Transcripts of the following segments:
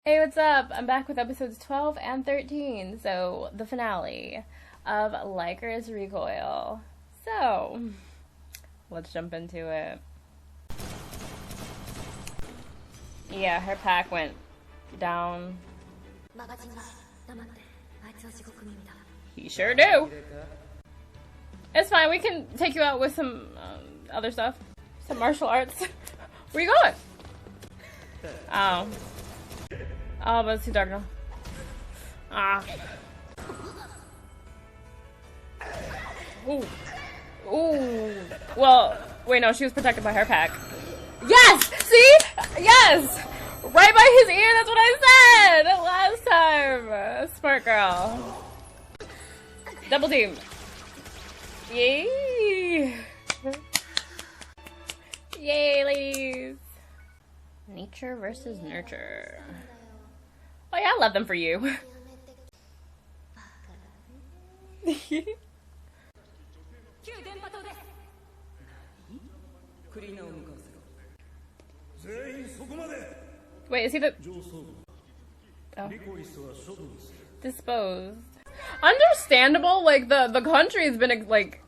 Hey, what's up? I'm back with episodes 12 and 13, so the finale of Lycoris Recoil. So, let's jump into it. Yeah, her pack went down. He sure do. It's fine, we can take you out with some other stuff. Some martial arts. Where you going? Oh. Oh, but it's too dark now. Ah. Ooh. Ooh. Well, wait, no, she was protected by her pack. Yes! See? Yes! Right by his ear, that's what I said last time. Smart girl. Double team. Yay! Yay, ladies! Nature versus nurture. Oh yeah, I love them for you. Wait, is he the... Oh. Disposed. Understandable, like, the country's been, like...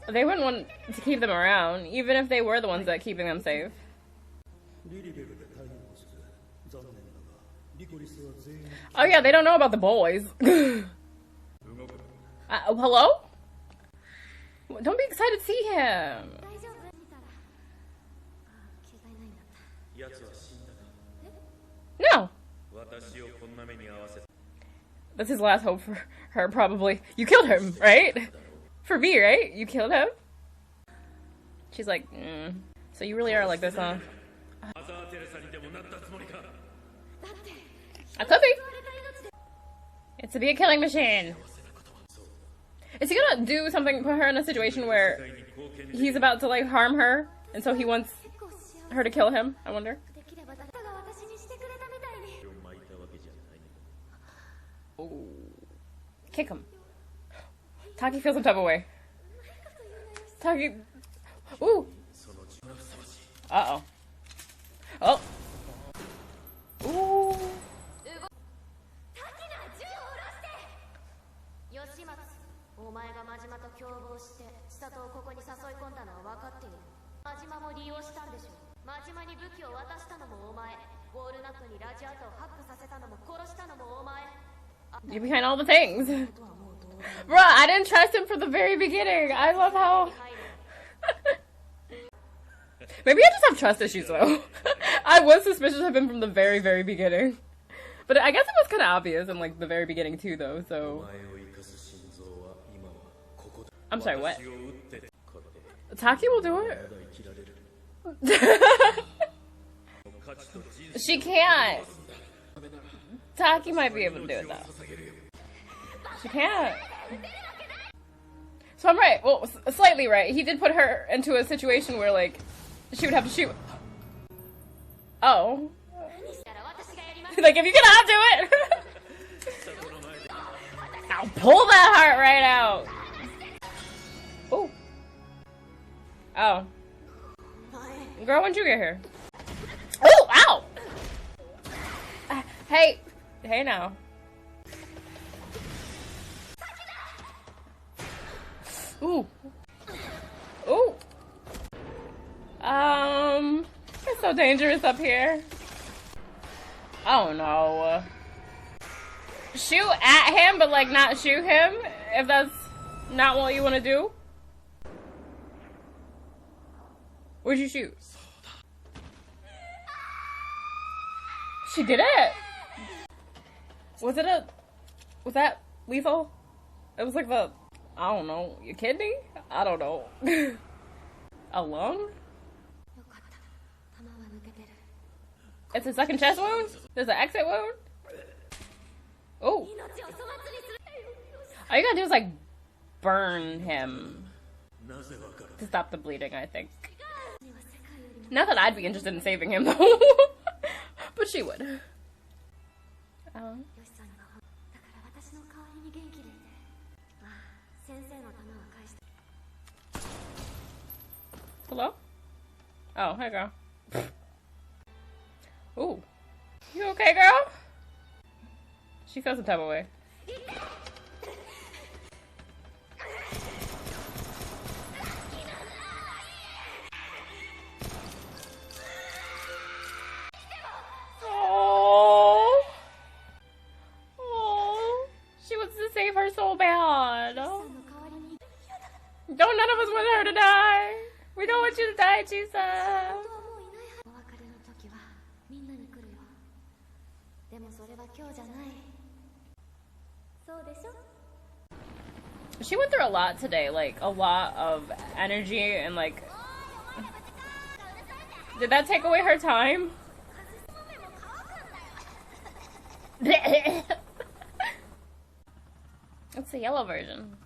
They wouldn't want to keep them around, even if they were the ones that keeping them safe. Oh yeah, they don't know about the boys. Hello? Don't be excited to see him. No. That's his last hope for her, probably. You killed him, right? For me, right? You killed him? She's like, So you really are like this, huh? A could be. It's to be a killing machine. Is he gonna do something, put her in a situation where he's about to, like, harm her, and so he wants her to kill him? I wonder. Ooh. Kick him. Taki feels some type of way. Taki. Ooh. Uh-oh. Oh. Ooh. You're behind all the things. Bruh, I didn't trust him from the very beginning. I love how... Maybe I just have trust issues, though. I was suspicious of him from the very, very beginning. But I guess it was kind of obvious in, like, the very beginning, too, though, so... I'm sorry, what? Taki will do it? She can't. Taki might be able to do it, though. She can't. So I'm right. Well, slightly right. He did put her into a situation where, like, she would have to shoot. Oh. Like, if you cannot do it, I'll pull that heart right out. Oh. Oh. Girl, when'd you get here? Oh, ow! Hey. Hey now. Ooh. Ooh. It's so dangerous up here. Oh no. Shoot at him, but like not shoot him, if that's not what you want to do. Where'd you shoot? She did it! Was that lethal? It was like the, I don't know, your kidney? I don't know. A lung? It's a second chest wound? There's an exit wound? Oh. All you gotta do is, like, burn him to stop the bleeding, I think. Not that I'd be interested in saving him, though. But she would. Hello? Oh, hey girl. Ooh. You okay, girl? She feels some type of way. Oh. Oh. She wants to save her so bad. Don't none of us want her to die. We don't want you to die, Chisa. She went through a lot today, like a lot of energy and like. Did that take away her time? It's the yellow version.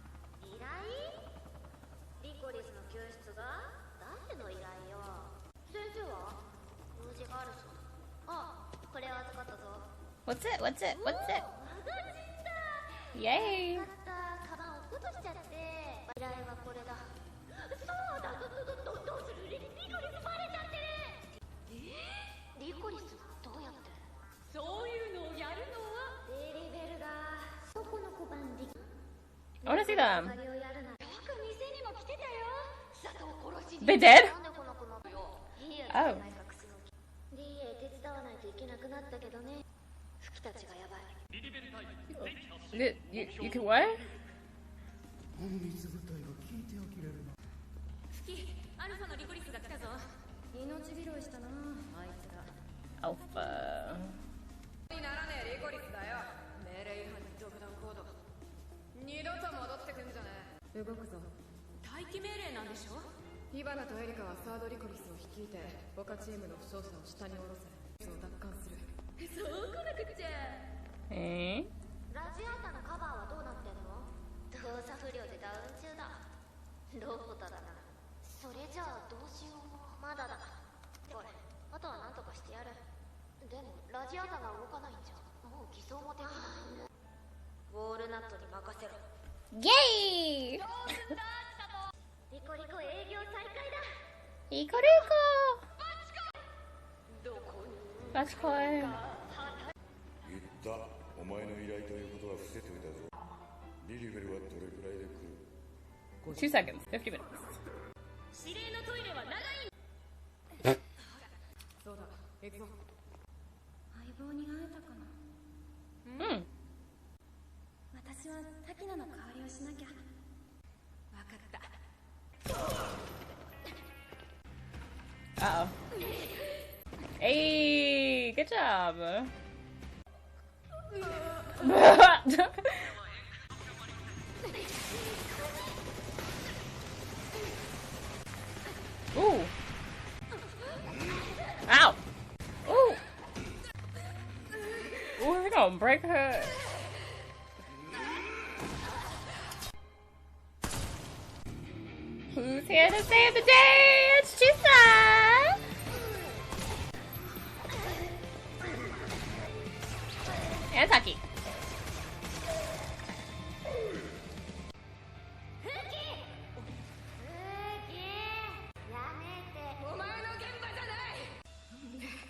What's it? What's it? What's it? Yay! I want to see them. They did? Oh. You can what? Alpha. Eh? Yay! Rico Rico! That's cool. お前の依頼ということは伏せておいたぞ。リリベルはどれくらいで来る？ 2 seconds, 50 minutes. 指令のトイレは長い。そうだ、行くぞ。相棒に会えたかな。私はタキナの代わりをしなきゃ。わかった。Uh-oh. Hey, good job. Ooh. Ow. Ooh. Ooh, we're gonna break her. Who's here to save the day? It's Chisa. And Taki.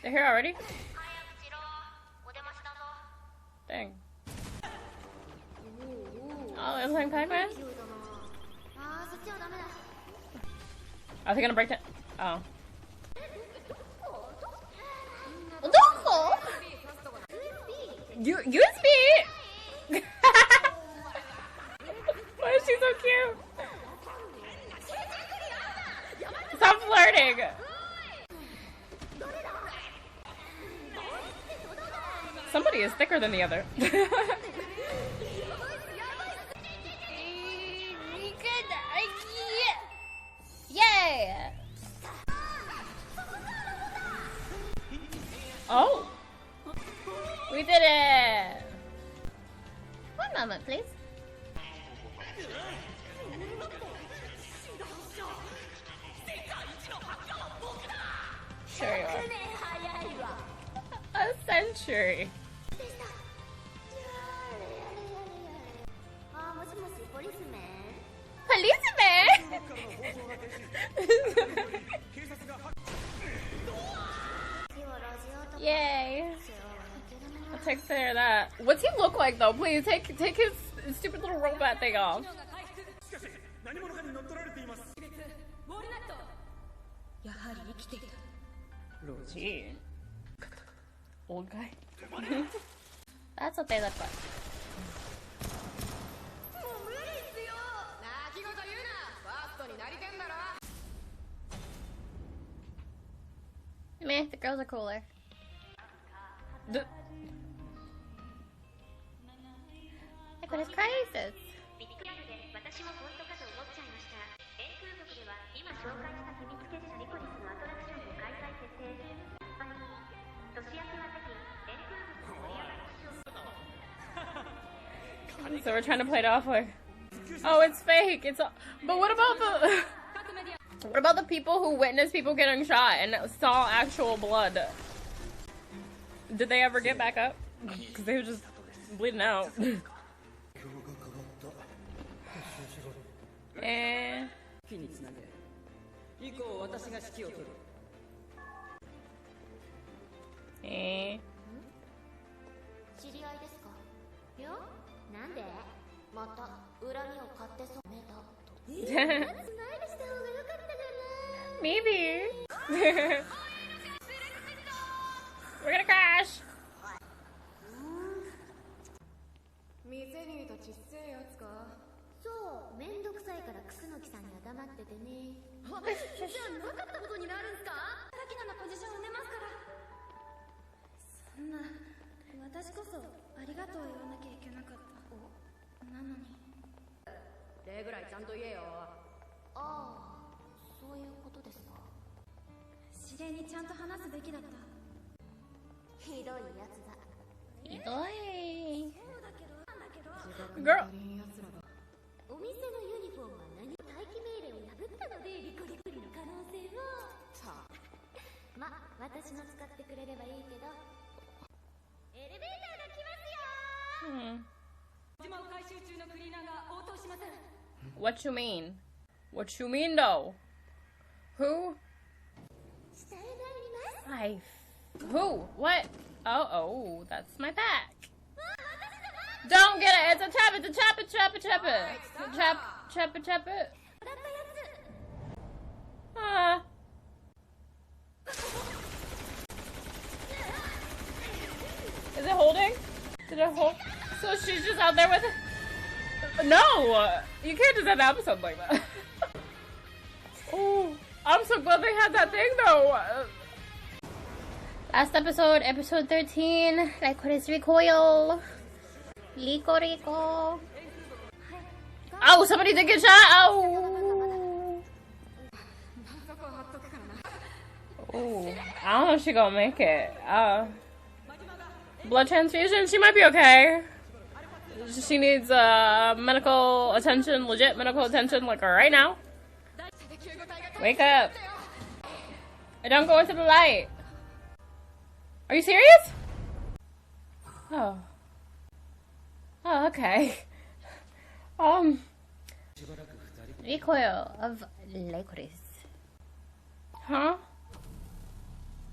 They're here already? Dang. Oh, they're playing Pac-Man? Are they gonna break it? Oh. USB! Why is she so cute? Stop flirting! Somebody is thicker than the other. Yay! Oh! We did it! One moment, please. Sure you are. A century. Policeman? Yay. I'll take care of that. What's he look like though? Please take his stupid little robot thing off. Gee. Old guy. That's what they look like. Meh, the girls are cooler. Like, what is crisis? So we're trying to play it off like, oh, it's fake. It's all, but what about the people who witnessed people getting shot and saw actual blood? Did they ever get back up? Because they were just bleeding out. And maybe. We're gonna crash. Girl. What you mean? What you mean though? Who? Who? What? Oh, that's my pack. Don't get it. It's a trap. It's a trap. It's a trap. It's a trap. Trap. Trap. Is it holding? Did it hold? So she's just out there with it? No! You can't just end the episode like that. Oh, I'm so glad they had that thing though. Last episode, episode 13, Lycoris Recoil. Lycoris. Oh, somebody did get shot! Oh! Oh, I don't know if she gonna make it. Blood transfusion? She might be okay. She needs medical attention, legit medical attention, like right now. Wake up. Don't go into the light. Are you serious? Oh. Oh, okay. Recoil of Lycoris. Huh?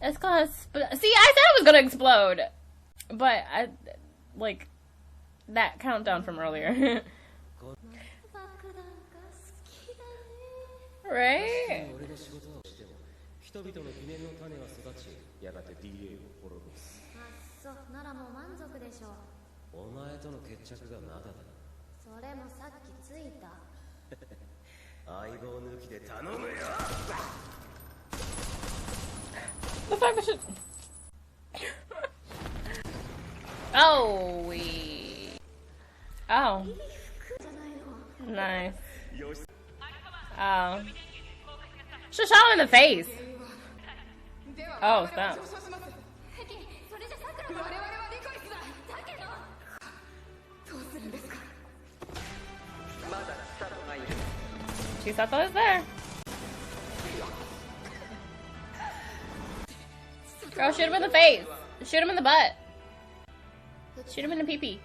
It's gonna explode. See, I said it was gonna explode. But I, like, that countdown from earlier. Right? The fact that she... Oh, oh. Nice. Oh. She shot him in the face. Oh, stop. She thought that was there. Girl, shoot him in the face. Shoot him in the butt. Shoot him in the pee-pee.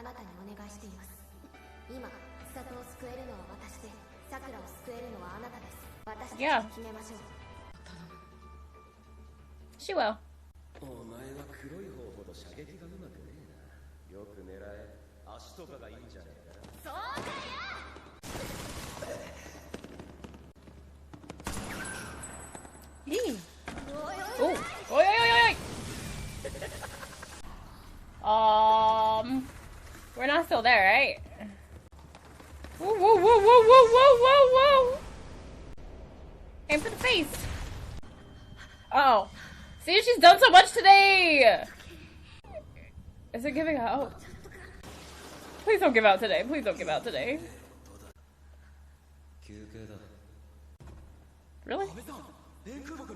なたにお願いしています。今千里を救えるのは私で、さくらを救えるのはあなたです。私たちで決めましょう。 She will. お前は黒い方ほど射撃がうまくねえな。よく狙え。足とかがいいんじゃねえか。そうだよ。Oh, oi, oi, oi, oi. We're not still there, right? Whoa, whoa, whoa, whoa, whoa, whoa, whoa, whoa. Aim for the face. Oh, see, she's done so much today. Is it giving out? Please don't give out today. Please don't give out today. Really?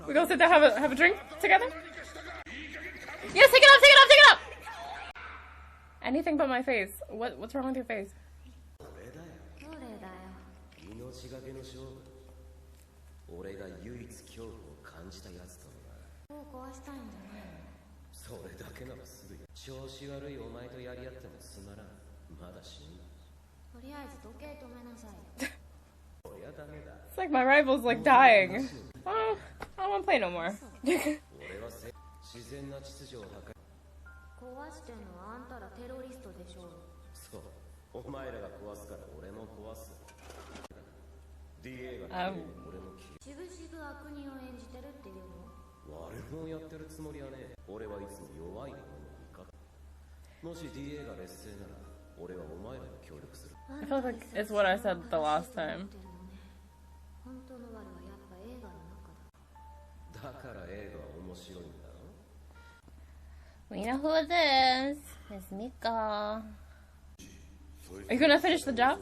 We gonna sit there have a drink together? Yes, take it off, take it off, take it off! Anything but my face. What's wrong with your face? It's like my rival's like dying. Oh, I don't want to play no more. 壊してんのはあんたらテロリストでしょう。そう、お前らが壊すから俺も壊す。DA が俺もしぶしぶ悪人を演じてるっていうの？悪者をやってるつもりはね。俺はいつも弱い者の味方。もし DA が劣勢なら俺はお前らに協力する。I feel like it's what I said the last time. 本当の我はやっぱ映画の中だ。だから映画は面白いんだろ。 We know who it is. It's Mika. Are you gonna finish the job?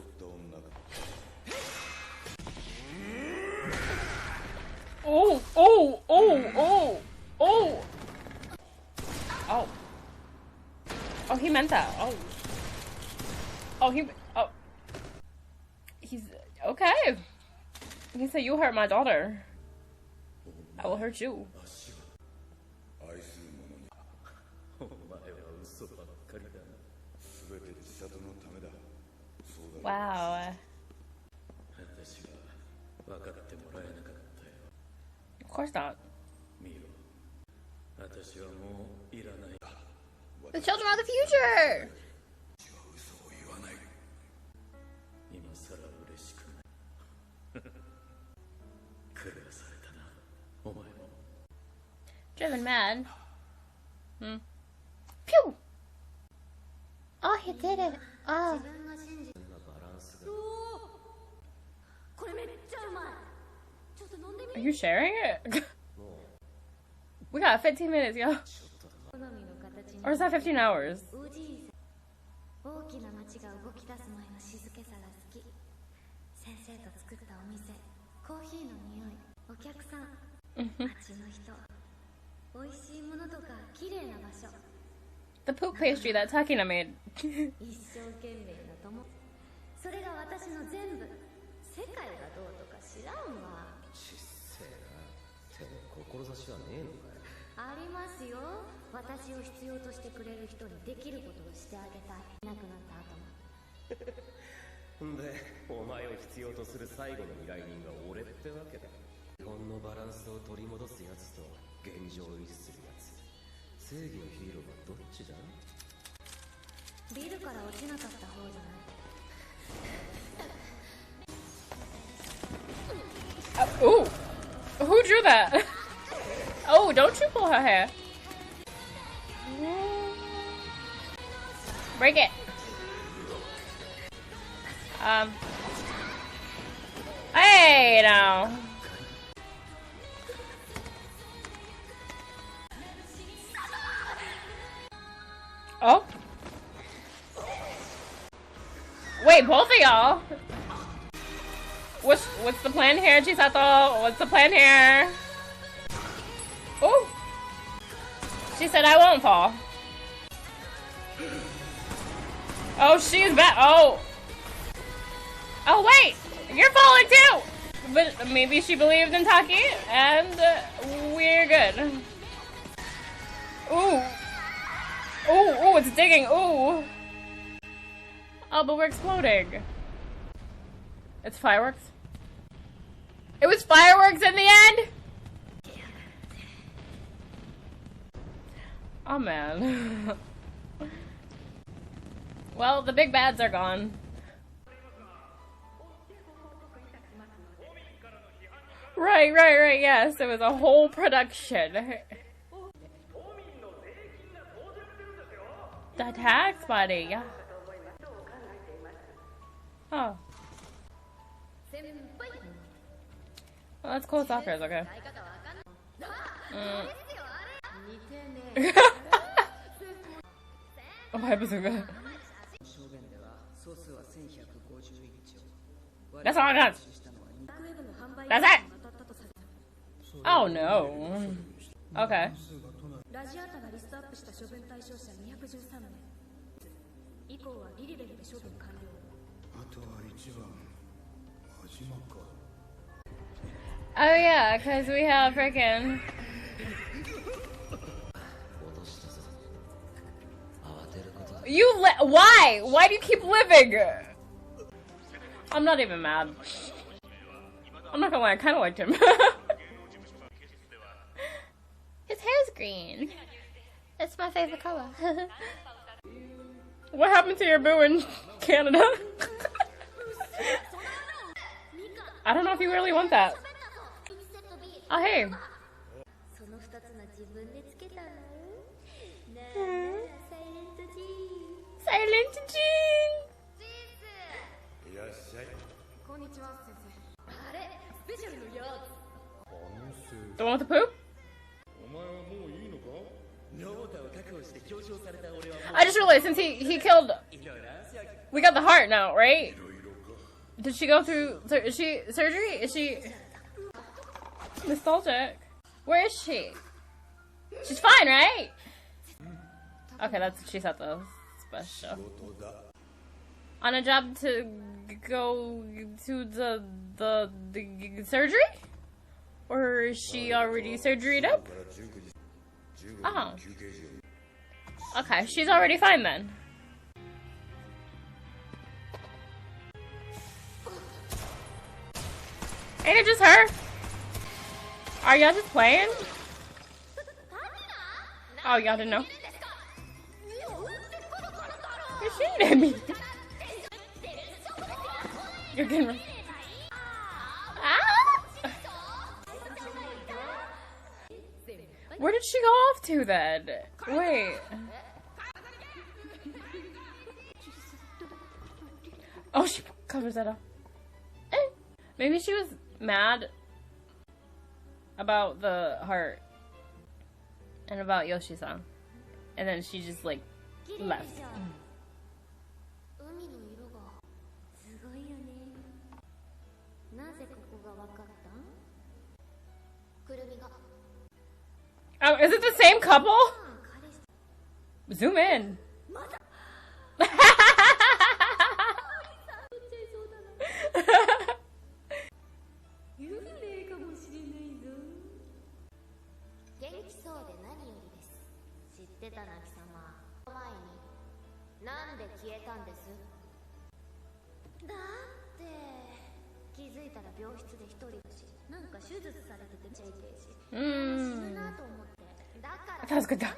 Oh, oh, oh, oh, oh. Oh. Oh, he meant that. Oh. Oh, oh. He's, okay. He said, you hurt my daughter. I will hurt you. Wow. Of course not. The children are the future! Driven mad. Pew! Oh, he did it. Oh. Are you sharing it? We got 15 minutes, yo. Or is that 15 hours? The poop pastry that Takina made. Ooh! Who drew that? Oh, don't you pull her hair. Break it. Hey, now. Oh. Wait, both of y'all. What's the plan here, Chisato? What's the plan here? Oh. She said I won't fall. Oh, she's back. Oh. Oh, wait. You're falling too. But maybe she believed in Taki, and we're good. Ooh. Ooh, ooh, it's digging. Ooh. Oh, but we're exploding. It's fireworks? It was fireworks in the end? Oh, man. Well, the big bads are gone. Right, yes. It was a whole production. The tax buddy, yeah. Oh. Well, that's cool soccer, okay. Oh, my bazooka. That's all I got. That's it! Oh no. Okay. ラジアータがリストアップした処分対象者213名以降はリリベルで処分完了。あとは1番真島か。 Oh yeah, because we have freaking. Why? Why do you keep living? I'm not even mad. I'm not gonna lie, I kind of liked him. His hair's green. It's my favorite color. What happened to your boo in Canada? I don't know if you really want that. Oh, hey. Silent Jean. The one with the poop? I just realized since he killed, we got the heart now, right? Did she go through? Is she surgery? Is she nostalgic? Where is she? She's fine, right? Okay, that's she's at the special. On a job to go to the surgery, or is she already surgeryed up? Oh. Okay, she's already fine then. Ain't it just her? Are y'all just playing? Oh, y'all didn't know? You're shooting at me. You're getting... Ah! Where did she go off to then? Wait. Oh, she covers that up. Maybe she was mad about the heart and about Yoshi-san. And then she just, like, left. Oh, is it the same couple? Zoom in. That was good though.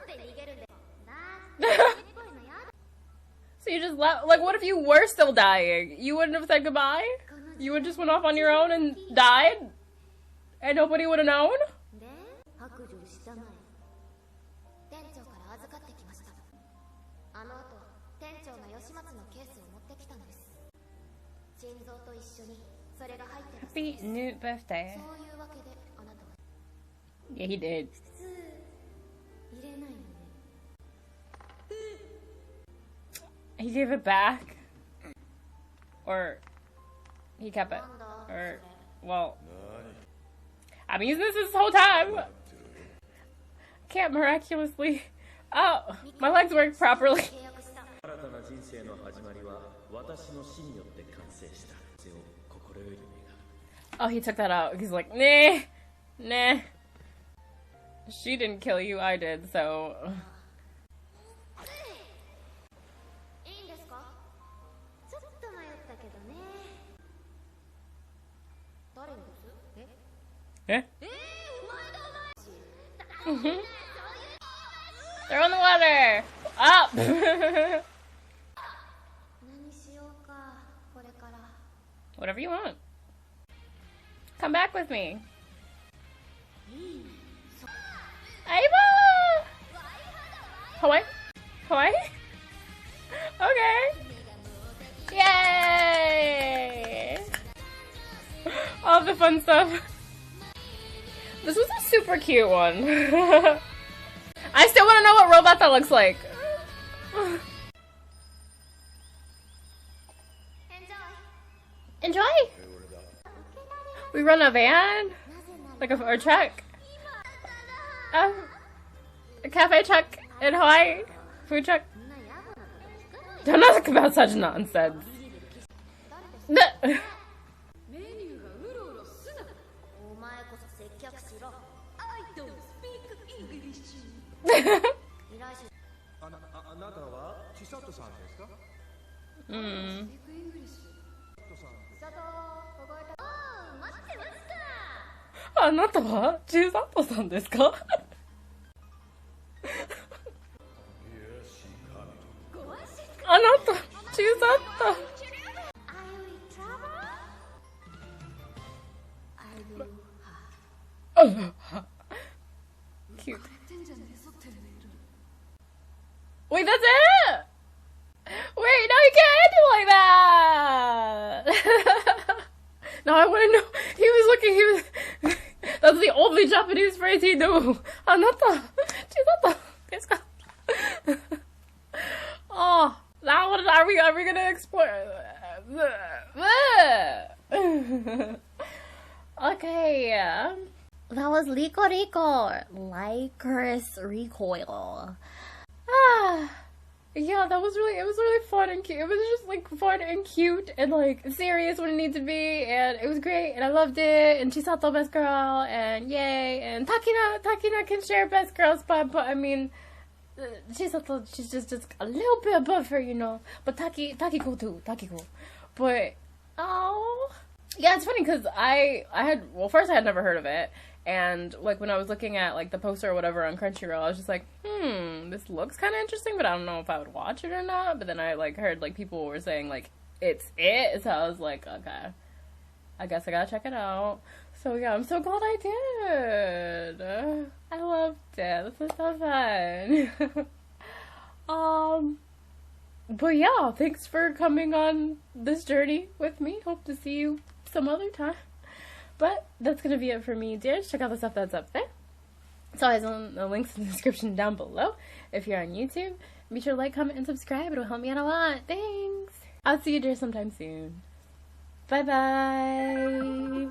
So you just left, like, what if you were still dying? You wouldn't have said goodbye? You would just went off on your own and died? And nobody would have known? Happy new birthday. Yeah, he did. He gave it back? Or he kept it? Or, well, I've been using this whole time. Can't miraculously. Oh, my legs work properly. Oh, he took that out. He's like, nah, nah. She didn't kill you, I did, so. Throw in the water. Up. 何しようかこれから。 Whatever you want. Come back with me. Aiba! Hawaii? Hawaii? Okay. Yay! All the fun stuff. This was a super cute one. I still want to know what robot that looks like. Enjoy. We run a van, like a truck, a cafe truck in Hawaii, food truck. Don't talk about such nonsense. メニューがうろうろすな。お前こそ接客しろ。I don't speak English. 依頼者。あなたは千里さんですか？うん。あなたは中里さんですか？あなた中里。Cute. Wait, that's it? Wait, no, you can't end it like that. Now I want to know. He was looking. He was. That's the only Japanese phrase he knew. Anata, chisato, desu ka? Oh, that one. Are we gonna explore? Okay. That was Lycoris Recoil. Yeah, it was really fun and cute. It was just like fun and cute and like serious when it needed to be, and it was great and I loved it. And Chisato best girl, and yay. And Takina can share best girl spot, but I mean, Chisato, she's just a little bit above her, you know. But Takiko too, Takiko. But oh, yeah, it's funny because first I had never heard of it. And, like, when I was looking at, like, the poster or whatever on Crunchyroll, I was just like, this looks kind of interesting, but I don't know if I would watch it or not. But then I, like, heard, like, people were saying, like, it's it. So I was like, okay, I guess I gotta check it out. So, yeah, I'm so glad I did. I loved it. This was so fun. But, yeah, thanks for coming on this journey with me. Hope to see you some other time. But that's going to be it for me, dears. Check out the stuff that's up there. It's always on the links in the description down below. If you're on YouTube, be sure to like, comment, and subscribe. It'll help me out a lot. Thanks. I'll see you, dear, sometime soon. Bye-bye.